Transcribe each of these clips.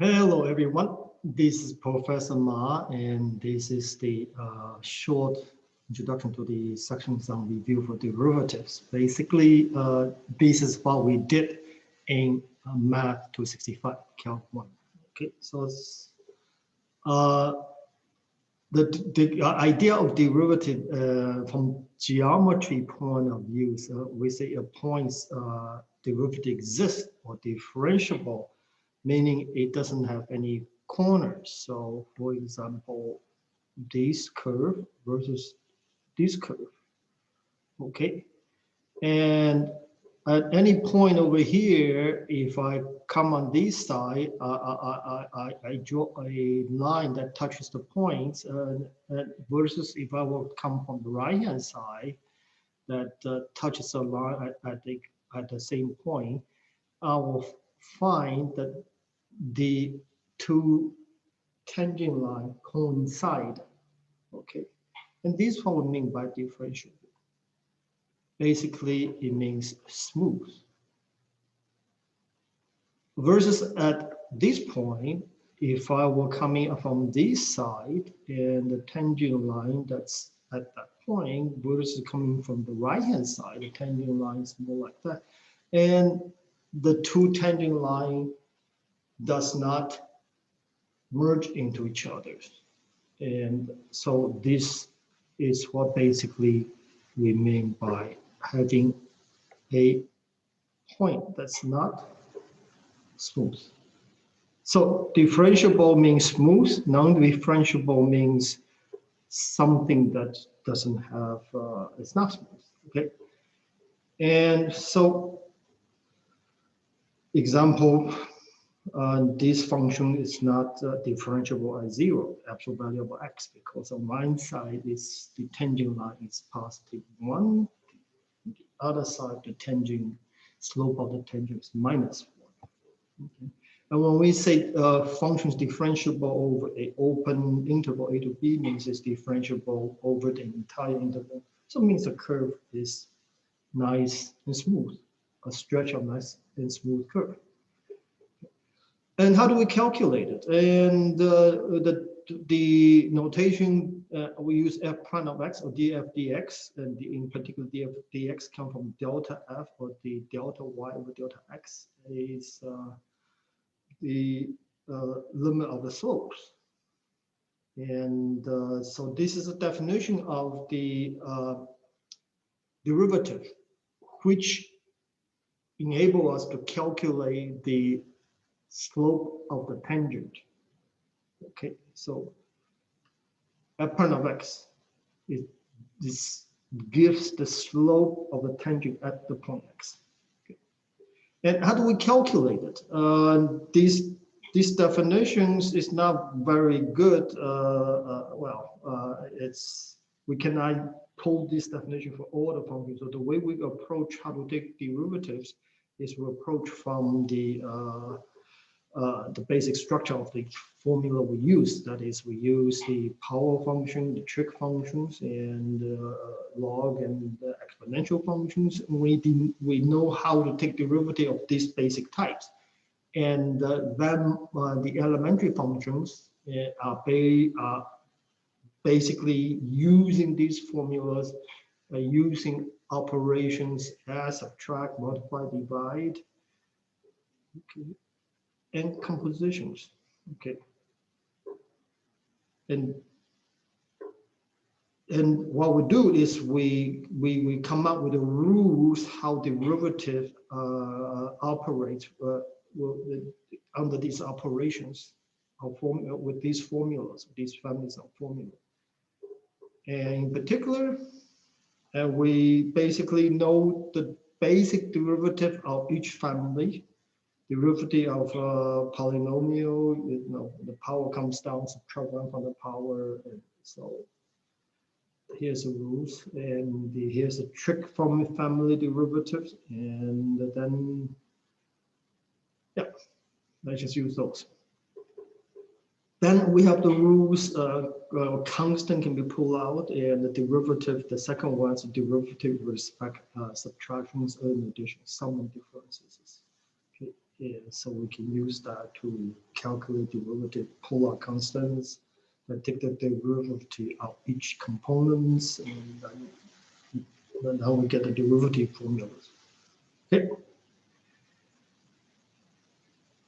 Hello, everyone. This is Professor Ma, and this is the short introduction to the sections on review for derivatives. Basically, this is what we did in Math 265, Calc 1. Okay, so uh, the idea of derivative from geometry point of view, so we say a point's derivative exists or differentiable, meaning it doesn't have any corners. So for example, this curve versus this curve, okay? And at any point over here, if I come on this side, I draw a line that touches the points versus if I will come from the right-hand side that touches a line at the same point, I will find that the two tangent line coincide, okay? And this is what we mean by differentiable. Basically, it means smooth. Versus at this point, if I were coming from this side and the tangent line that's at that point versus coming from the right-hand side, the tangent line is more like that. And the two tangent line does not merge into each other. And so this is what basically we mean by having a point that's not smooth. So differentiable means smooth, non-differentiable means something that doesn't have, it's not smooth, okay? And so example, this function is not differentiable at 0, absolute value of x, because on one side is the tangent line is positive 1, the other side the tangent slope of the tangent is minus 1. Okay. And when we say functions differentiable over an open interval a to b, means it's differentiable over the entire interval. So it means the curve is nice and smooth, a stretch of nice and smooth curve. And how do we calculate it? And the notation, we use f prime of x or df dx, and in particular df dx come from delta f or the delta y over delta x is the limit of the slopes. And so this is a definition of the derivative, which enable us to calculate the slope of the tangent. Okay, so f prime of x this gives the slope of the tangent at the point x. Okay. And how do we calculate it? These definitions is not very good. We cannot pull this definition for all the functions. So the way we approach how to take derivatives is we approach from the basic structure of the formula we use. That is, we use the power function, the trig functions, and log and exponential functions. We know how to take derivative of these basic types. And then the elementary functions are basically using these formulas, using operations add, subtract, multiply, divide. Okay. And compositions, okay. And what we do is we come up with the rules how derivative operates under these operations with these formulas, these families of formula. And in particular, we basically know the basic derivative of each family. Derivative of polynomial, the power comes down, subtract 1 from the power. And so here's the rules, and here's the trig from family derivatives, and then yeah, let's just use those. Then we have the rules. Constant can be pulled out, and the derivative. The second one is derivative with respect subtractions and additions, sum and differences. So we can use that to calculate derivative polar constants, that take the derivative of each components, and then how we get the derivative formulas. Okay.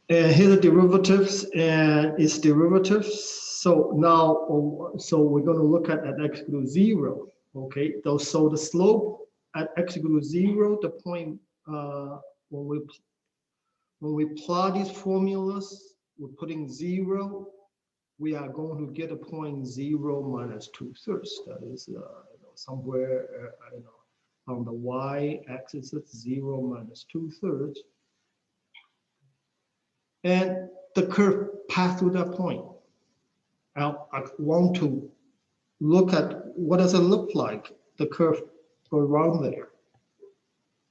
And here the derivatives and its derivatives. So now, so we're going to look at x equals 0. Okay, so the slope at x equals 0, the point when we plot these formulas, we're putting 0. We are going to get a point 0 minus 2/3. That is somewhere on the y-axis, it's 0 minus 2/3. And the curve passed through that point. Now I want to look at what does it look like, the curve around there.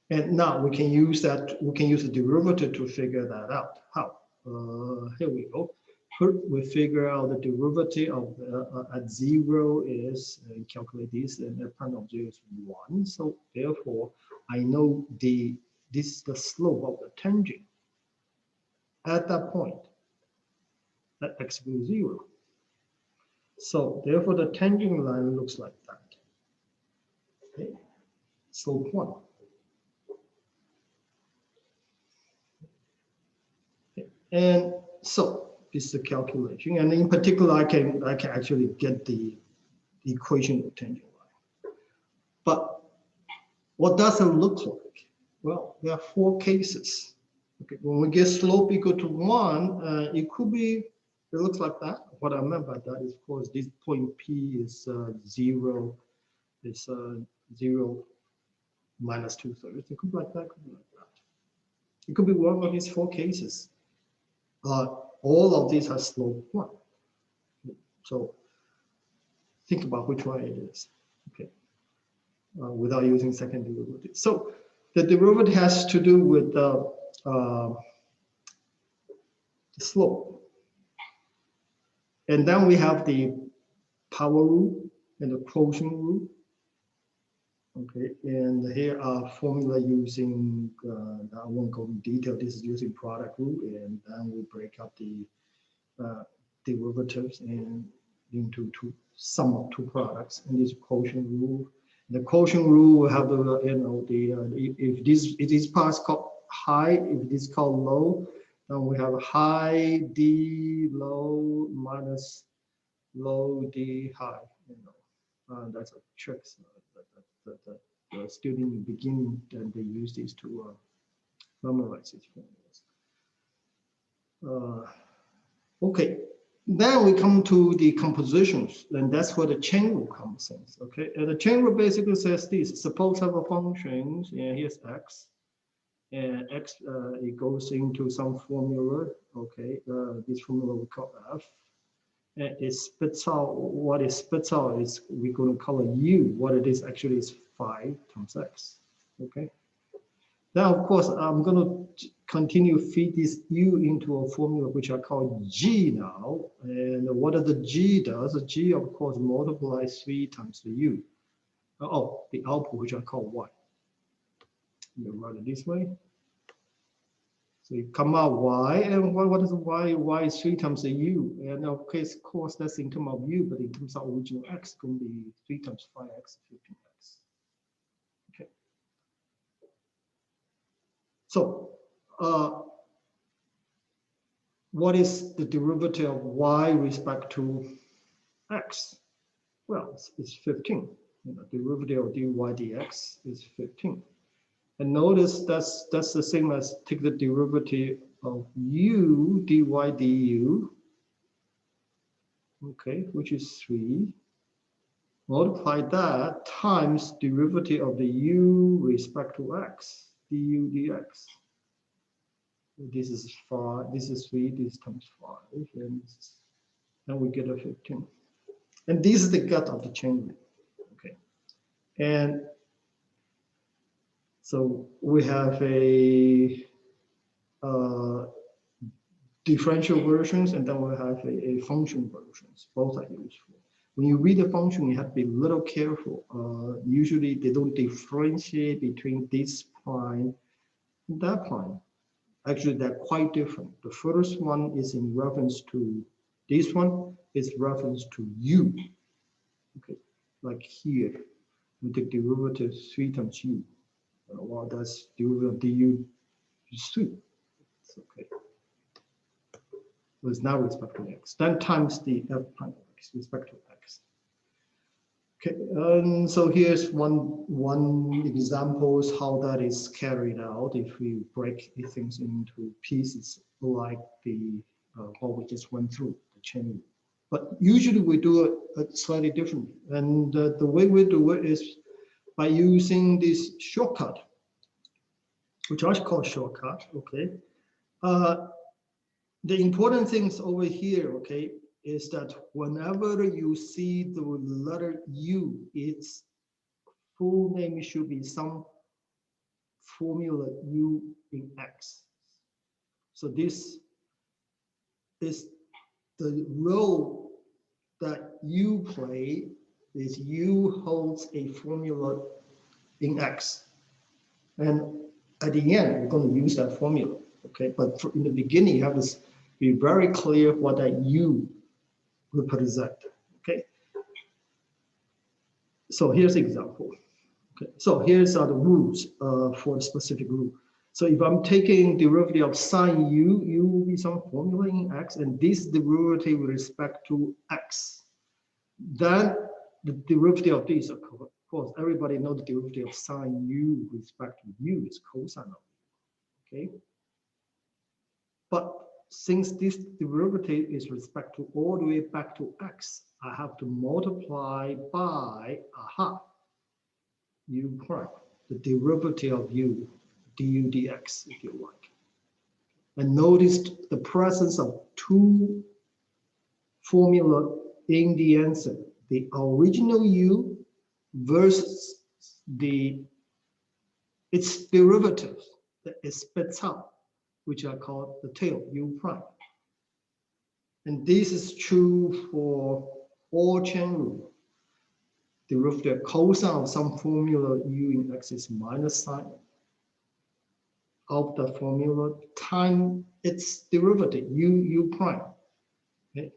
And now we can use that, we can use the derivative to figure that out. How? Here we go. First, we figure out the derivative of at 0 is, calculate this, and the prime of 0 is 1. So therefore, I know this is the slope of the tangent at that point, at x equals 0. So therefore, the tangent line looks like that. Okay, slope 1. Okay. And so this is the calculation, and in particular, I can actually get the equation of tangent line. But what does it look like? Well, there are 4 cases. Okay, when we get slope equal to 1, it could be, it looks like that. What I meant by that is, of course, this point P is 0. It's 0 minus 2/3. It could be like that, could be like that. It could be one of these 4 cases. All of these are slope 1. So think about which one it is. Okay, without using second derivative. So the derivative has to do with the slope. And then we have the power rule and the quotient rule. Okay, and here are formula using, I won't go in detail, this is using product rule, and then we break up the derivatives and into sum of 2 products, and this quotient rule. The quotient rule will have the, if this part is called high, if this is called low, then we have high D low minus low D high. That's a trick that the student in the beginning, and they use these to memorize these formulas. Okay, then we come to the compositions, and that's where the chain rule comes in. Okay, and the chain rule basically says this: suppose I have a function, and here's x, and x it goes into some formula. Okay, this formula we call f. And it spits out, what it spits out is, we're going to call it u. What it is actually is 5 times x. Okay. Now, of course, I'm going to continue feed this u into a formula which I call g now. And what the g does, the g, of course, multiplies 3 times the u. Oh, the output, which I call y. You write it this way. So you come out y, and what is y? Y is 3 times the u. And of course, that's in terms of u, but in terms of original x, it's going to be 3 times 5x, 15x. Okay. So, what is the derivative of y with respect to x? Well, it's 15. The derivative of dy dx is 15. And notice that's the same as take the derivative of u dy du, okay, which is 3. Multiply that times derivative of the u with respect to x, du dx. This is 5, this is 3, this times 5, and we get a 15. And this is the gut of the chain rule. Okay, and so we have a differential versions, and then we have a function versions. Both are useful. When you read the function, you have to be a little careful. Usually they don't differentiate between this prime and that prime. Actually, they're quite different. The first one is in reference to this one is reference to u. Okay, like here, we take derivative 3 times u. Well, that's derivative of du is 3. It's okay. So it's now respect to x. Then times the f prime of x respect to x. Okay, and so here's one examples how that is carried out if we break the things into pieces like the what we just went through, the chain rule. But usually we do it slightly differently, and the way we do it is by using this shortcut, which I call shortcut. Okay, the important things over here, okay, is that whenever you see the letter U, its full name should be some formula U in X. So this is the role that U play is U holds a formula in X. And at the end, we're going to use that formula, okay? But in the beginning, you have to be very clear what that U represent, okay? So here's an example. Okay, so here's are the rules for the specific rule. So if I'm taking derivative of sine u, u will be some formula in x, and this derivative with respect to x. Then the derivative of this, of course, everybody knows the derivative of sine u with respect to u is cosine of u, okay? But since this derivative is respect to all the way back to x, I have to multiply by a half u prime, the derivative of u, du dx, if you like. And notice the presence of two formula in the answer, the original u versus its derivative that it spits out, which are called the tail, u prime. And this is true for all chain rule. Derivative cosine of some formula u in x is minus sine of the formula time its derivative u prime. Okay,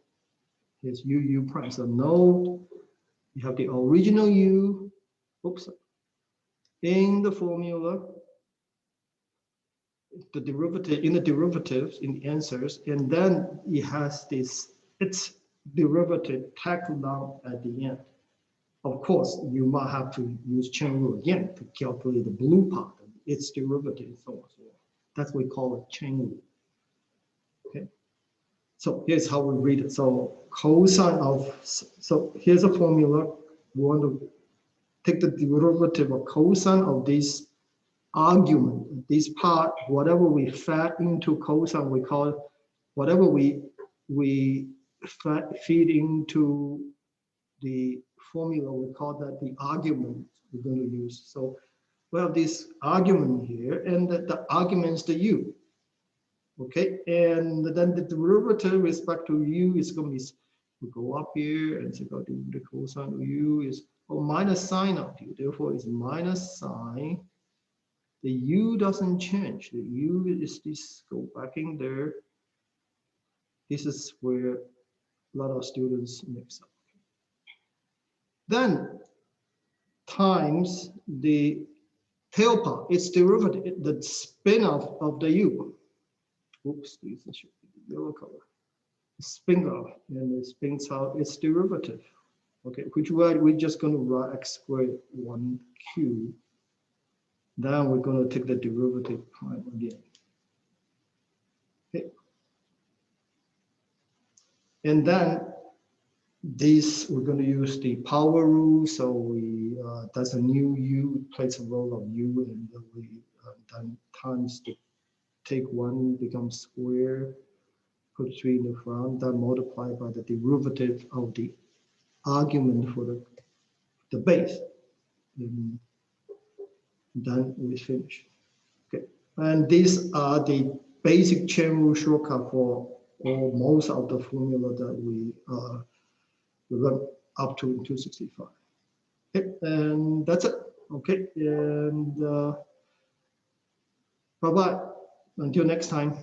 here's u prime. So note you have the original u, oops, in the formula, the derivative in the derivatives in the answers, and then it has this its derivative tacked down at the end. Of course, you might have to use chain rule again to calculate the blue part, its derivative, and so on. So that's what we call a chain rule. Okay. So here's how we read it. So cosine of, so here's a formula. We want to take the derivative of cosine of this argument, this part, whatever we fed into cosine, we call it, whatever we feed into the formula, we call that the argument we're going to use. So we have this argument here, and the argument is the u. Okay, and then the derivative with respect to u is going to be, we go up here and say the cosine of u is minus sine of u, therefore it's minus sine. The u doesn't change. The u is this, go back in there. This is where a lot of students mix up. Then times the tail part, its derivative, the spin-off of the u. Oops, this should be the yellow color. Spin off, and it spins out its derivative. Okay, which we're just going to write x squared 1q. Then we're going to take the derivative prime again. Okay. And then this, we're going to use the power rule. So we that's a new u, plays a role of u, and then we then times the take 1 becomes square, put 3 in the front, then multiply by the derivative of the argument for the base. And then we finish. Okay, and these are the basic chain rule shortcut for most of the formula that we run up to 265. Okay, and that's it. Okay, and bye-bye. Until next time.